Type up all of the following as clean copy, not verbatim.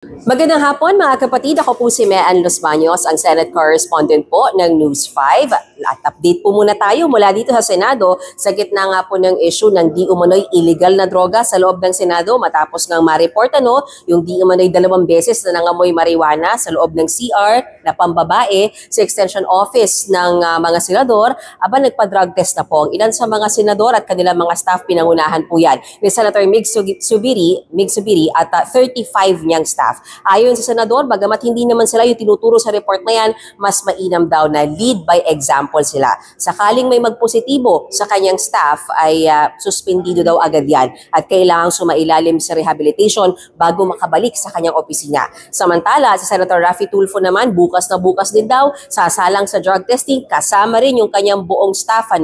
Magandang hapon mga kapatid, ako po si Mean Los Baños, ang Senate Correspondent po ng News 5. At update po muna tayo mula dito sa Senado sa gitna nga po ng issue ng di umano'y illegal na droga sa loob ng Senado matapos ng ma-report yung di umano'y 2 beses na nangamoy marijuana sa loob ng CR na pambabae sa Extension Office ng mga senador. Nagpa-drug test na po ang ilan sa mga senador at kanilang mga staff. Pinangunahan po yan ni Senator Mig Zubiri at 35 niyang staff. Ayon sa senador, bagamat hindi naman sila yung tinuturo sa report na yan, mas mainam daw na lead by example sila. Sakaling may magpositibo sa kanyang staff ay suspendido daw agad yan at kailangang sumailalim sa rehabilitation bago makabalik sa kanyang opisina. Samantala, si Senator Raffy Tulfo naman, bukas na bukas din daw, sasalang sa drug testing kasama rin yung kanyang buong staff.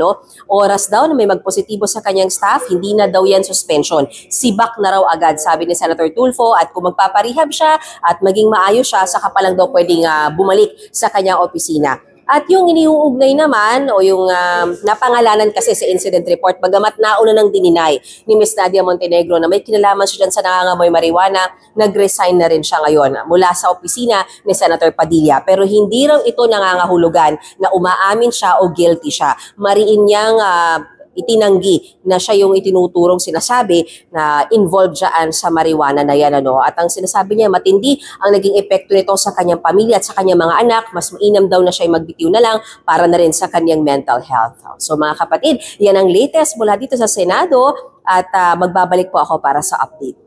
Oras daw na may magpositibo sa kanyang staff, hindi na daw yan suspension. Sibak na raw agad, sabi ni Senator Tulfo, at kung magpaparehab siya at maging maayos siya, saka pa lang daw pwedeng bumalik sa kanyang opisina. At yung iniuugnay naman o yung napangalanan kasi sa incident report, bagamat nauna nang dininay ni Ms. Nadia Montenegro na may kinalaman siya dyan sa nangangamoy marijuana, nag-resign na rin siya ngayon mula sa opisina ni Senator Padilla. Pero hindi raw ito nangangahulugan na umaamin siya o guilty siya. Mariin niyang itinanggi na siya yung itinuturong sinasabi na involved dyan sa marijuana na yan. At ang sinasabi niya, matindi ang naging epekto nito sa kanyang pamilya at sa kanyang mga anak. Mas mainam daw na siya magbitiw na lang para na rin sa kanyang mental health. So mga kapatid, yan ang latest mula dito sa Senado at magbabalik po ako para sa update.